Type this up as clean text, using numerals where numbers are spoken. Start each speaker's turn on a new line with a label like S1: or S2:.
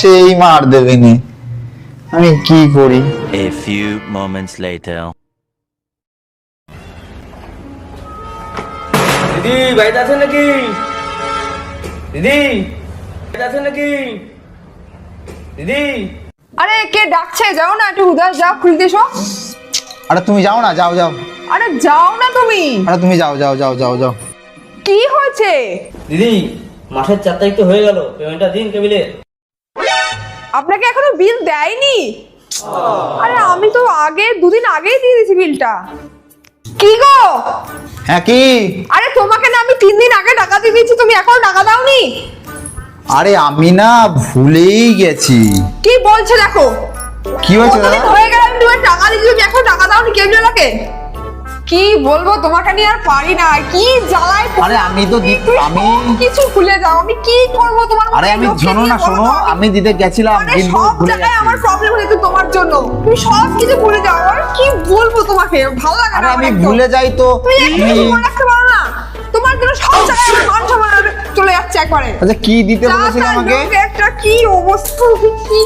S1: সেই মার দেবে নে, আমি কি করি?
S2: A few moments later.
S3: দিদি বাড়িতে আছেন নাকি? দিদি বাড়িতে আছেন নাকি? দিদি
S4: আরে কে ডাকছে? যাও না, একটু উদাস যাও, খুলতে এসো।
S1: আরে তুমি যাও না, যাও যাও।
S4: আরে যাও না তুমি।
S1: আরে তুমি যাও যাও যাও যাও যাও।
S4: কি হয়েছে?
S3: দিদি মাসের 4 তারিখ তো হয়ে গেল, পেমেন্টটা দিন কেবিলে।
S4: আপনাকে এখনো বিল দেয়নি? আরে আমি তো দুদিন আগেই দিয়ে দিয়েছি বিলটা। কি গো?
S1: হ্যাঁ কি?
S4: আরে তোমাকে না আমি 3 দিন আগে টাকা দিয়ে দিয়েছি, তুমি এখনো টাকা দাওনি?
S1: আরে আমি না ভুলেই গেছি।
S4: কি বলছো দেখো?
S1: কি হয়েছে
S4: কতদিন
S1: দাদা?
S4: হয়ে গেল আমি তোমাকে টাকা দিয়েছি, তুমি এখনো টাকা দাওনি কেবিলটাকে? কি বলবো তোমাকে নিয়ে আর পারি না, কি জ্বালায়।
S1: আরে আমি তো আমি
S4: কিছু ভুলে যাও, আমি কি করব তোমার?
S1: আরে আমি শোনো না, শোনো, আমি দিতে গেছিলাম
S4: আরে
S1: কিন্তু
S4: সব
S1: ভুলে
S4: জায়গায়
S1: গেছি।
S4: আমার প্রবলেম হয়েছে তোমার জন্য, তুমি সব কিছু ভুলে যাও। আর কি বলবো তোমাকে, ভালো লাগে না
S1: আরে
S4: আমার
S1: আমি
S4: একদম।
S1: ভুলে যাই তো।
S4: তুমি একটু মনে রাখতে পারো না? তোমার জন্য সব জায়গায় আমার মান সম্মান চলে যাচ্ছে একবারে।
S1: আচ্ছা কি দিতে বলেছিল আমাকে?
S4: একটা কি অবস্থা, কি